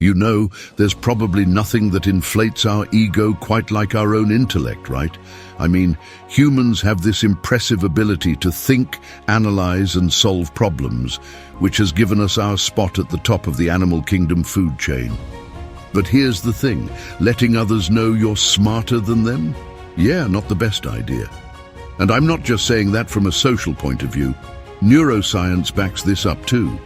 You know, there's probably nothing that inflates our ego quite like our own intellect, right? I mean, humans have this impressive ability to think, analyze, and solve problems, which has given us our spot at the top of the animal kingdom food chain. But here's the thing, letting others know you're smarter than them? Yeah, not the best idea. And I'm not just saying that from a social point of view. Neuroscience backs this up too.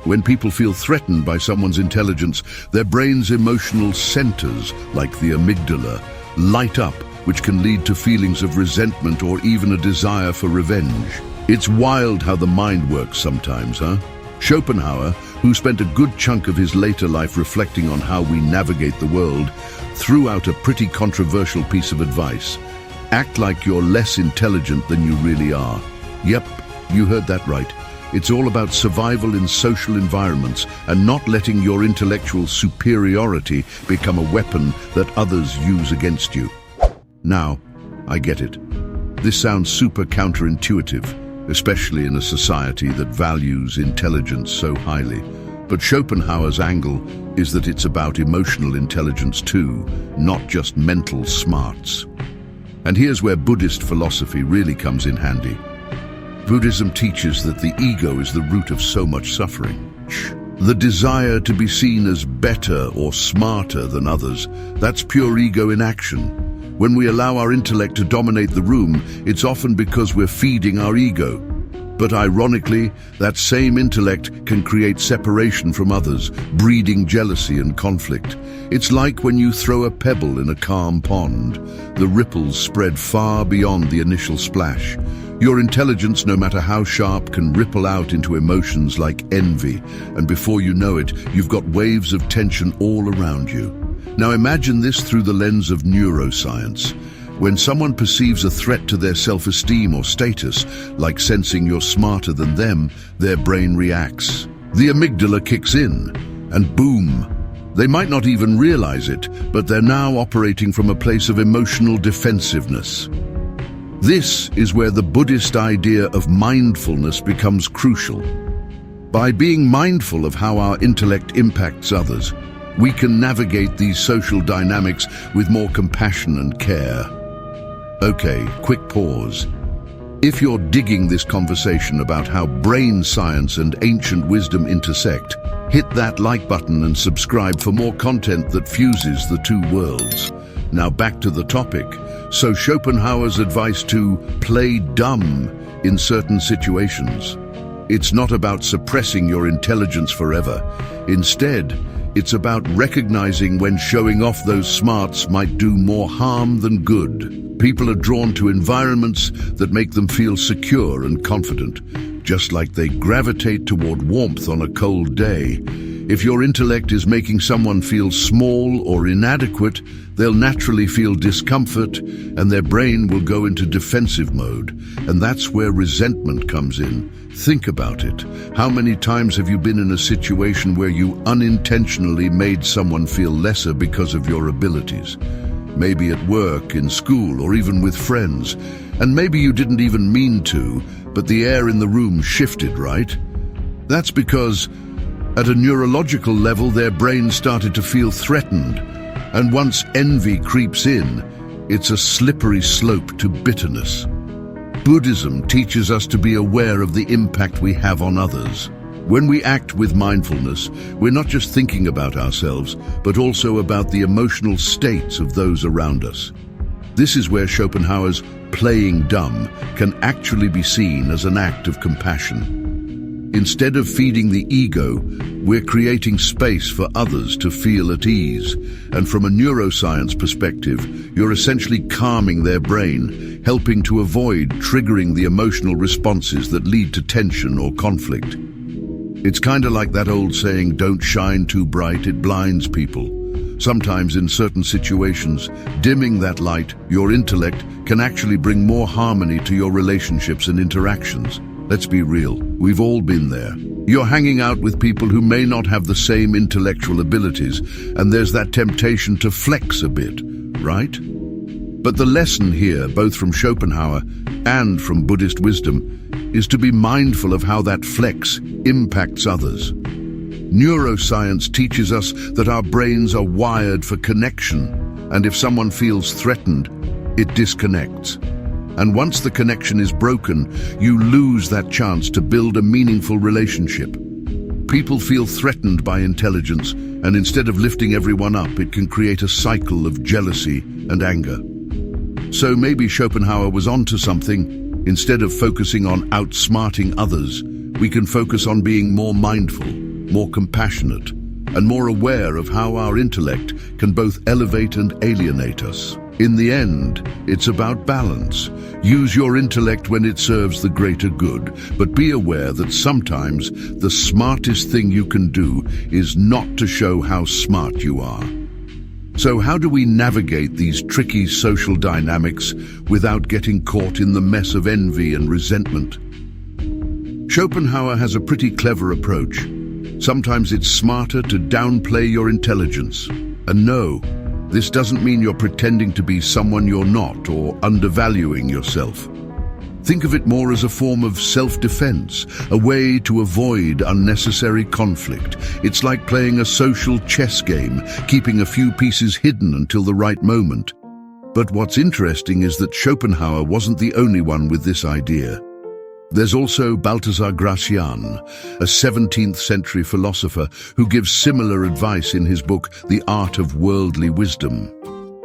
When people feel threatened by someone's intelligence, their brain's emotional centers, like the amygdala, light up, which can lead to feelings of resentment or even a desire for revenge. It's wild how the mind works sometimes, huh? Schopenhauer, who spent a good chunk of his later life reflecting on how we navigate the world, threw out a pretty controversial piece of advice. Act like you're less intelligent than you really are. Yep, you heard that right. It's all about survival in social environments and not letting your intellectual superiority become a weapon that others use against you. Now, I get it. This sounds super counterintuitive, especially in a society that values intelligence so highly. But Schopenhauer's angle is that it's about emotional intelligence too, not just mental smarts. And here's where Buddhist philosophy really comes in handy. Buddhism teaches that the ego is the root of so much suffering. The desire to be seen as better or smarter than others, that's pure ego in action. When we allow our intellect to dominate the room, it's often because we're feeding our ego. But ironically, that same intellect can create separation from others, breeding jealousy and conflict. It's like when you throw a pebble in a calm pond. The ripples spread far beyond the initial splash. Your intelligence, no matter how sharp, can ripple out into emotions like envy, and before you know it, you've got waves of tension all around you. Now imagine this through the lens of neuroscience. When someone perceives a threat to their self-esteem or status, like sensing you're smarter than them, their brain reacts. The amygdala kicks in, and boom! They might not even realize it, but they're now operating from a place of emotional defensiveness. This is where the Buddhist idea of mindfulness becomes crucial. By being mindful of how our intellect impacts others, we can navigate these social dynamics with more compassion and care. Okay, quick pause. If you're digging this conversation about how brain science and ancient wisdom intersect, hit that like button and subscribe for more content that fuses the two worlds. Now back to the topic. So Schopenhauer's advice to play dumb in certain situations. It's not about suppressing your intelligence forever. Instead, it's about recognizing when showing off those smarts might do more harm than good. People are drawn to environments that make them feel secure and confident, just like they gravitate toward warmth on a cold day. If your intellect is making someone feel small or inadequate, they'll naturally feel discomfort and their brain will go into defensive mode. And that's where resentment comes in. Think about it. How many times have you been in a situation where you unintentionally made someone feel lesser because of your abilities? Maybe at work, in school, or even with friends. And maybe you didn't even mean to, but the air in the room shifted, right? That's because at a neurological level, their brain started to feel threatened. And once envy creeps in, it's a slippery slope to bitterness. Buddhism teaches us to be aware of the impact we have on others. When we act with mindfulness, we're not just thinking about ourselves, but also about the emotional states of those around us. This is where Schopenhauer's playing dumb can actually be seen as an act of compassion. Instead of feeding the ego, we're creating space for others to feel at ease. And from a neuroscience perspective, you're essentially calming their brain, helping to avoid triggering the emotional responses that lead to tension or conflict. It's kind of like that old saying, don't shine too bright, it blinds people. Sometimes in certain situations, dimming that light, your intellect, can actually bring more harmony to your relationships and interactions. Let's be real, we've all been there. You're hanging out with people who may not have the same intellectual abilities, and there's that temptation to flex a bit, right? But the lesson here, both from Schopenhauer and from Buddhist wisdom, is to be mindful of how that flex impacts others. Neuroscience teaches us that our brains are wired for connection, and if someone feels threatened, it disconnects. And once the connection is broken, you lose that chance to build a meaningful relationship. People feel threatened by intelligence, and instead of lifting everyone up, it can create a cycle of jealousy and anger. So maybe Schopenhauer was onto something. Instead of focusing on outsmarting others, we can focus on being more mindful, more compassionate, and more aware of how our intellect can both elevate and alienate us. In the end, it's about balance. Use your intellect when it serves the greater good, but be aware that sometimes the smartest thing you can do is not to show how smart you are. So how do we navigate these tricky social dynamics without getting caught in the mess of envy and resentment? Schopenhauer has a pretty clever approach. Sometimes it's smarter to downplay your intelligence. And no, this doesn't mean you're pretending to be someone you're not or undervaluing yourself. Think of it more as a form of self-defense, a way to avoid unnecessary conflict. It's like playing a social chess game, keeping a few pieces hidden until the right moment. But what's interesting is that Schopenhauer wasn't the only one with this idea. There's also Balthasar Gracian, a 17th century philosopher who gives similar advice in his book, The Art of Worldly Wisdom.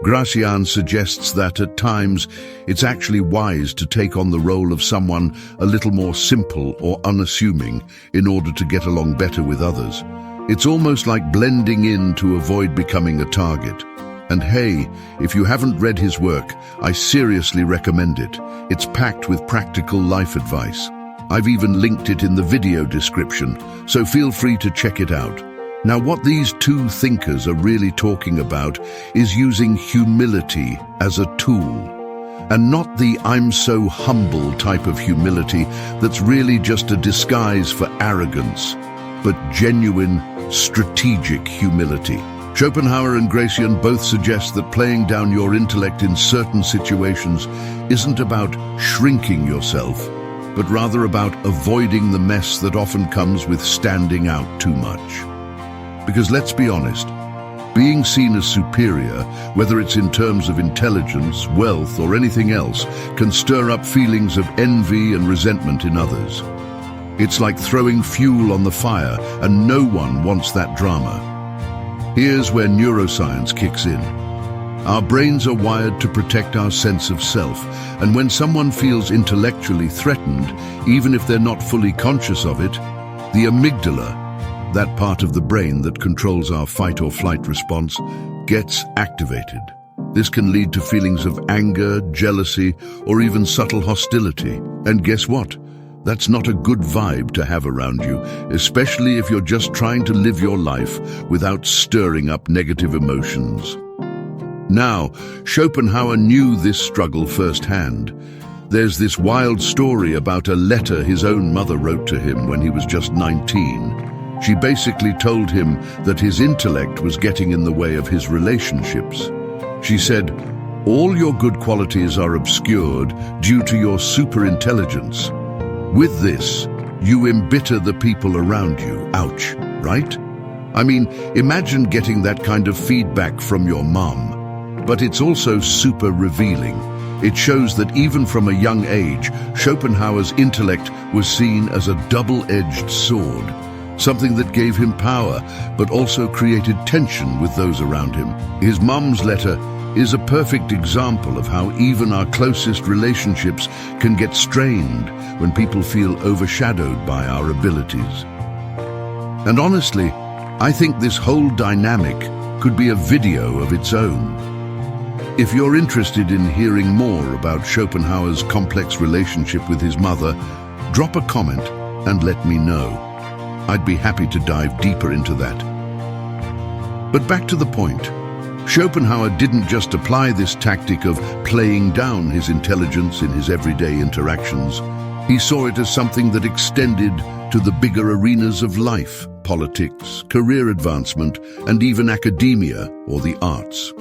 Gracian suggests that at times it's actually wise to take on the role of someone a little more simple or unassuming in order to get along better with others. It's almost like blending in to avoid becoming a target. And hey, if you haven't read his work, I seriously recommend it. It's packed with practical life advice. I've even linked it in the video description, so feel free to check it out. Now, what these two thinkers are really talking about is using humility as a tool, and not the "I'm so humble" type of humility that's really just a disguise for arrogance, but genuine, strategic humility. Schopenhauer and Gracian both suggest that playing down your intellect in certain situations isn't about shrinking yourself, but rather about avoiding the mess that often comes with standing out too much. Because let's be honest, being seen as superior, whether it's in terms of intelligence, wealth, or anything else, can stir up feelings of envy and resentment in others. It's like throwing fuel on the fire, and no one wants that drama. Here's where neuroscience kicks in. Our brains are wired to protect our sense of self, and when someone feels intellectually threatened, even if they're not fully conscious of it, the amygdala, that part of the brain that controls our fight or flight response, gets activated. This can lead to feelings of anger, jealousy, or even subtle hostility. And guess what? That's not a good vibe to have around you, especially if you're just trying to live your life without stirring up negative emotions. Now, Schopenhauer knew this struggle firsthand. There's this wild story about a letter his own mother wrote to him when he was just 19. She basically told him that his intellect was getting in the way of his relationships. She said, "All your good qualities are obscured due to your superintelligence. With this, you embitter the people around you." Ouch, right? I mean, imagine getting that kind of feedback from your mom. But it's also super revealing. It shows that even from a young age, Schopenhauer's intellect was seen as a double-edged sword. Something that gave him power, but also created tension with those around him. His mom's letter is a perfect example of how even our closest relationships can get strained when people feel overshadowed by our abilities. And honestly, I think this whole dynamic could be a video of its own. If you're interested in hearing more about Schopenhauer's complex relationship with his mother, drop a comment and let me know. I'd be happy to dive deeper into that. But back to the point. Schopenhauer didn't just apply this tactic of playing down his intelligence in his everyday interactions. He saw it as something that extended to the bigger arenas of life, politics, career advancement, and even academia or the arts.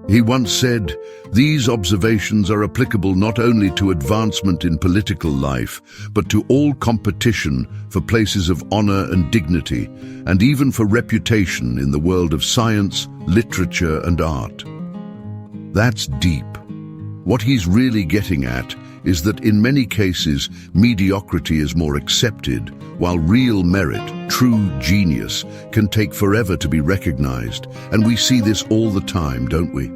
He once said, "These observations are applicable not only to advancement in political life, but to all competition for places of honor and dignity, and even for reputation in the world of science, literature, and art." That's deep. What he's really getting at is that in many cases, mediocrity is more accepted, while real merit, true genius, can take forever to be recognized. And we see this all the time, don't we?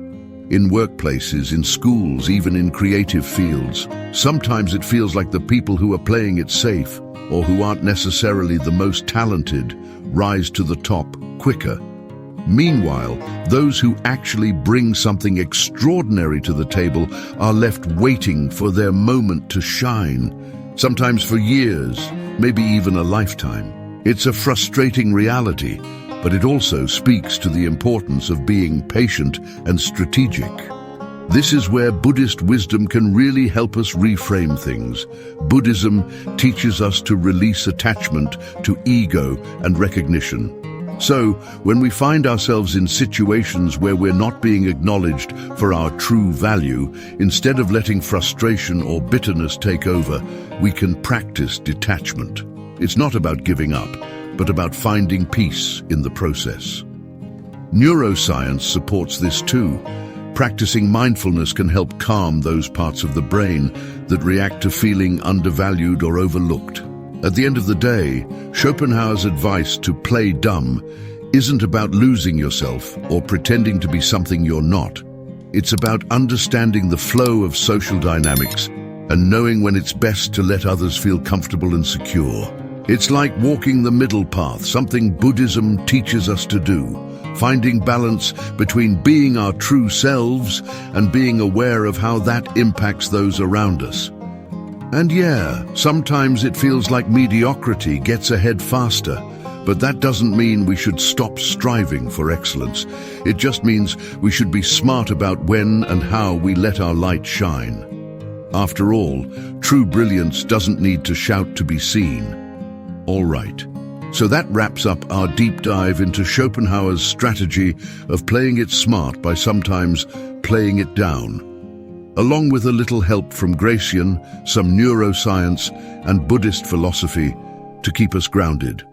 In workplaces, in schools, even in creative fields. Sometimes it feels like the people who are playing it safe, or who aren't necessarily the most talented, rise to the top quicker. Meanwhile, those who actually bring something extraordinary to the table are left waiting for their moment to shine, sometimes for years, maybe even a lifetime. It's a frustrating reality, but it also speaks to the importance of being patient and strategic. This is where Buddhist wisdom can really help us reframe things. Buddhism teaches us to release attachment to ego and recognition. So, when we find ourselves in situations where we're not being acknowledged for our true value, instead of letting frustration or bitterness take over, we can practice detachment. It's not about giving up, but about finding peace in the process. Neuroscience supports this too. Practicing mindfulness can help calm those parts of the brain that react to feeling undervalued or overlooked. At the end of the day, Schopenhauer's advice to play dumb isn't about losing yourself or pretending to be something you're not. It's about understanding the flow of social dynamics and knowing when it's best to let others feel comfortable and secure. It's like walking the middle path, something Buddhism teaches us to do, finding balance between being our true selves and being aware of how that impacts those around us. And yeah, sometimes it feels like mediocrity gets ahead faster, but that doesn't mean we should stop striving for excellence. It just means we should be smart about when and how we let our light shine. After all, true brilliance doesn't need to shout to be seen. All right, so that wraps up our deep dive into Schopenhauer's strategy of playing it smart by sometimes playing it down. Along with a little help from Gracian, some neuroscience, and Buddhist philosophy to keep us grounded.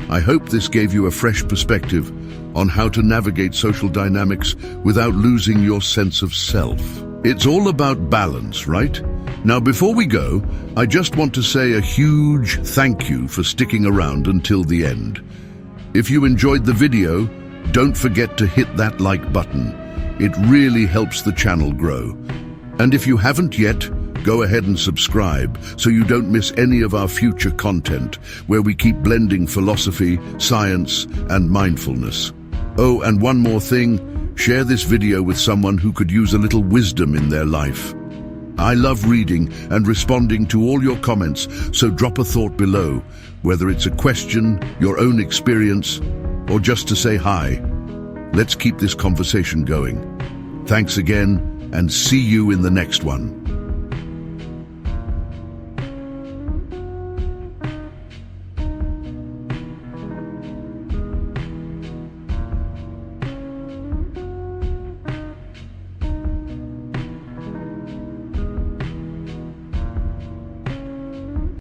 I hope this gave you a fresh perspective on how to navigate social dynamics without losing your sense of self. It's all about balance, right? Now, before we go, I just want to say a huge thank you for sticking around until the end. If you enjoyed the video, don't forget to hit that like button. It really helps the channel grow. And if you haven't yet, go ahead and subscribe so you don't miss any of our future content, where we keep blending philosophy, science, and mindfulness. Oh, and one more thing, share this video with someone who could use a little wisdom in their life. I love reading and responding to all your comments, so drop a thought below, whether it's a question, your own experience, or just to say hi. Let's keep this conversation going. Thanks again, and see you in the next one.